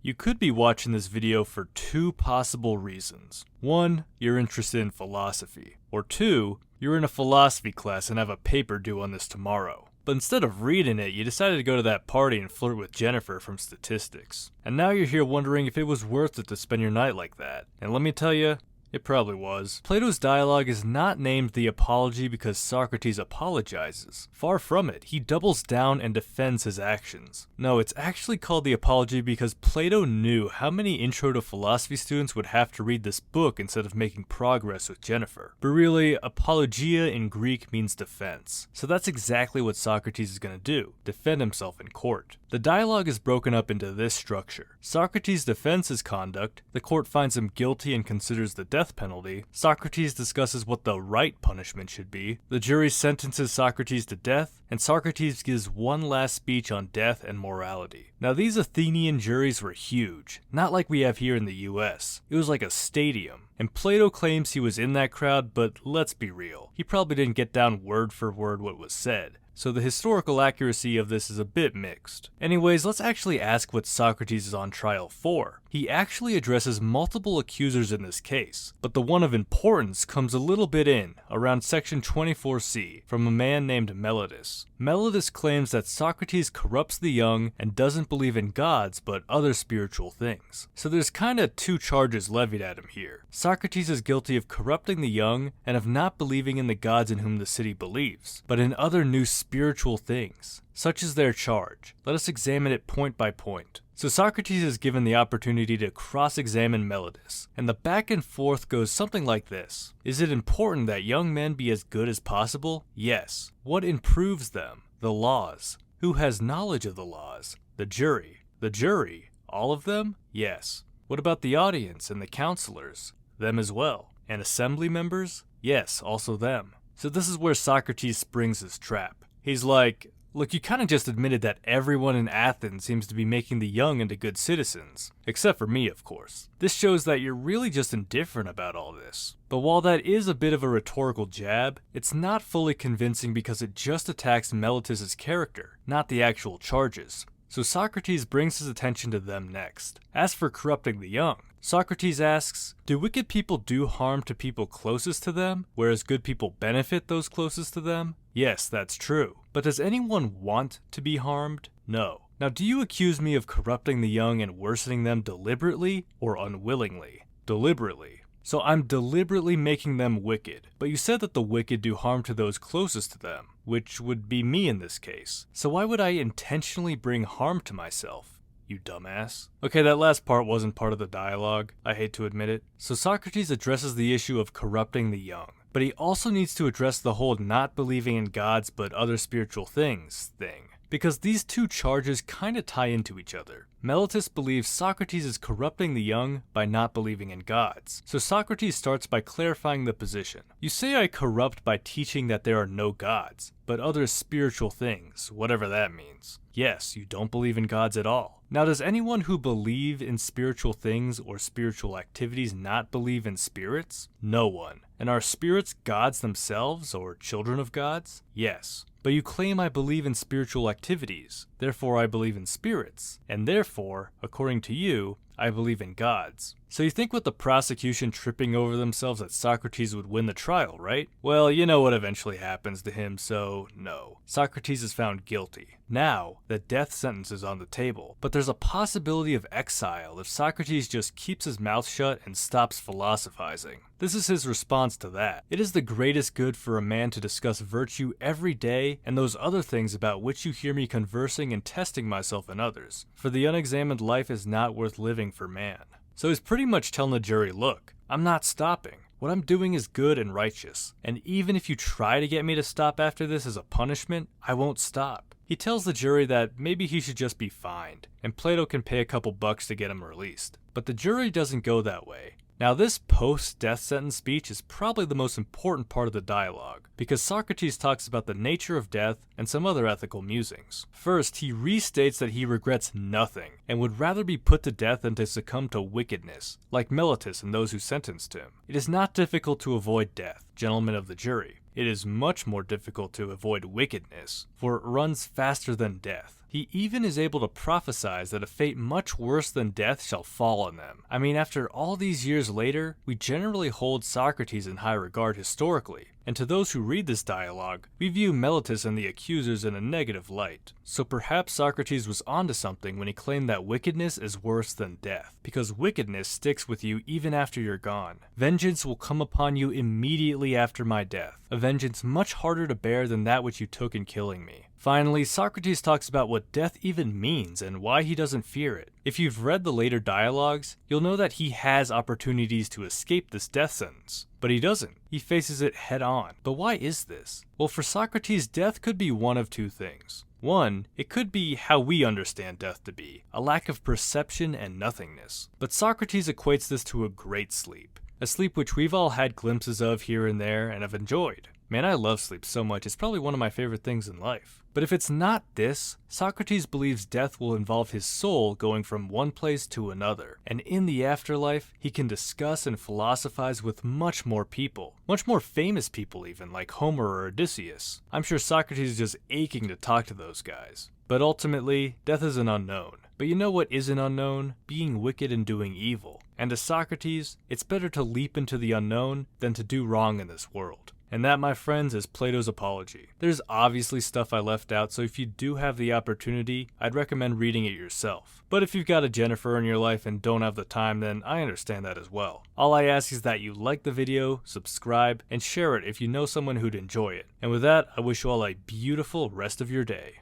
You could be watching this video for two possible reasons. One, you're interested in philosophy. Or two, you're in a philosophy class and have a paper due on this tomorrow. But instead of reading it, you decided to go to that party and flirt with Jennifer from statistics. And now you're here wondering if it was worth it to spend your night like that. And let me tell you, it probably was. Plato's dialogue is not named the Apology because Socrates apologizes. Far from it, he doubles down and defends his actions. No, it's actually called the Apology because Plato knew how many intro to philosophy students would have to read this book instead of making progress with Jennifer. But really, apologia in Greek means defense. So that's exactly what Socrates is going to do, defend himself in court. The dialogue is broken up into this structure. Socrates defends his conduct, the court finds him guilty and considers the death penalty, Socrates discusses what the right punishment should be, the jury sentences Socrates to death, and Socrates gives one last speech on death and morality. Now these Athenian juries were huge, not like we have here in the US. It was like a stadium. And Plato claims he was in that crowd, but let's be real, he probably didn't get down word for word what was said. So the historical accuracy of this is a bit mixed. Anyways, let's actually ask what Socrates is on trial for. He actually addresses multiple accusers in this case, but the one of importance comes a little bit in, around section 24c, from a man named Meletus. Meletus claims that Socrates corrupts the young and doesn't believe in gods but other spiritual things. So there's kinda two charges levied at him here. Socrates is guilty of corrupting the young and of not believing in the gods in whom the city believes, but in other new spiritual things. Such is their charge. Let us examine it point by point. So Socrates is given the opportunity to cross-examine Meletus, and the back and forth goes something like this. Is it important that young men be as good as possible? Yes. What improves them? The laws. Who has knowledge of the laws? The jury. The jury? All of them? Yes. What about the audience and the counselors? Them as well. And assembly members? Yes, also them. So this is where Socrates springs his trap. He's like, look, you kinda just admitted that everyone in Athens seems to be making the young into good citizens. Except for me, of course. This shows that you're really just indifferent about all this. But while that is a bit of a rhetorical jab, it's not fully convincing because it just attacks Meletus's character, not the actual charges. So Socrates brings his attention to them next. As for corrupting the young, Socrates asks, do wicked people do harm to people closest to them, whereas good people benefit those closest to them? Yes, that's true. But does anyone want to be harmed? No. Now, do you accuse me of corrupting the young and worsening them deliberately or unwillingly? Deliberately. So I'm deliberately making them wicked. But you said that the wicked do harm to those closest to them, which would be me in this case. So why would I intentionally bring harm to myself? You dumbass. Okay, that last part wasn't part of the dialogue. I hate to admit it. So Socrates addresses the issue of corrupting the young. But he also needs to address the whole not believing in gods but other spiritual things thing. Because these two charges kinda tie into each other. Meletus believes Socrates is corrupting the young by not believing in gods. So Socrates starts by clarifying the position. You say I corrupt by teaching that there are no gods, but other spiritual things, whatever that means. Yes, you don't believe in gods at all. Now, does anyone who believe in spiritual things or spiritual activities not believe in spirits? No one. And are spirits gods themselves or children of gods? Yes. But you claim I believe in spiritual activities, therefore I believe in spirits, and therefore, according to you, I believe in gods. So you think with the prosecution tripping over themselves that Socrates would win the trial, right? Well, you know what eventually happens to him, so no. Socrates is found guilty. Now, the death sentence is on the table, but there's a possibility of exile if Socrates just keeps his mouth shut and stops philosophizing. This is his response to that. It is the greatest good for a man to discuss virtue every day and those other things about which you hear me conversing and testing myself in others. For the unexamined life is not worth living for man. So he's pretty much telling the jury, look, I'm not stopping. What I'm doing is good and righteous. And even if you try to get me to stop after this as a punishment, I won't stop. He tells the jury that maybe he should just be fined, and Plato can pay a couple bucks to get him released. But the jury doesn't go that way. Now this post-death sentence speech is probably the most important part of the dialogue, because Socrates talks about the nature of death and some other ethical musings. First, he restates that he regrets nothing, and would rather be put to death than to succumb to wickedness, like Meletus and those who sentenced him. It is not difficult to avoid death, gentlemen of the jury. It is much more difficult to avoid wickedness, for it runs faster than death. He even is able to prophesize that a fate much worse than death shall fall on them. I mean, after all these years later, we generally hold Socrates in high regard historically, and to those who read this dialogue, we view Meletus and the accusers in a negative light. So perhaps Socrates was onto something when he claimed that wickedness is worse than death, because wickedness sticks with you even after you're gone. Vengeance will come upon you immediately after my death, a vengeance much harder to bear than that which you took in killing me. Finally, Socrates talks about what death even means and why he doesn't fear it. If you've read the later dialogues, you'll know that he has opportunities to escape this death sentence, but he doesn't. He faces it head on. But why is this? Well, for Socrates, death could be one of two things. One, it could be how we understand death to be, a lack of perception and nothingness. But Socrates equates this to a great sleep, a sleep which we've all had glimpses of here and there and have enjoyed. Man, I love sleep so much, it's probably one of my favorite things in life. But if it's not this, Socrates believes death will involve his soul going from one place to another, and in the afterlife, he can discuss and philosophize with much more people, much more famous people even, like Homer or Odysseus. I'm sure Socrates is just aching to talk to those guys. But ultimately, death is an unknown. But you know what isn't unknown? Being wicked and doing evil. And to Socrates, it's better to leap into the unknown than to do wrong in this world. And that, my friends, is Plato's Apology. There's obviously stuff I left out, so if you do have the opportunity, I'd recommend reading it yourself. But if you've got a Jennifer in your life and don't have the time, then I understand that as well. All I ask is that you like the video, subscribe, and share it if you know someone who'd enjoy it. And with that, I wish you all a beautiful rest of your day.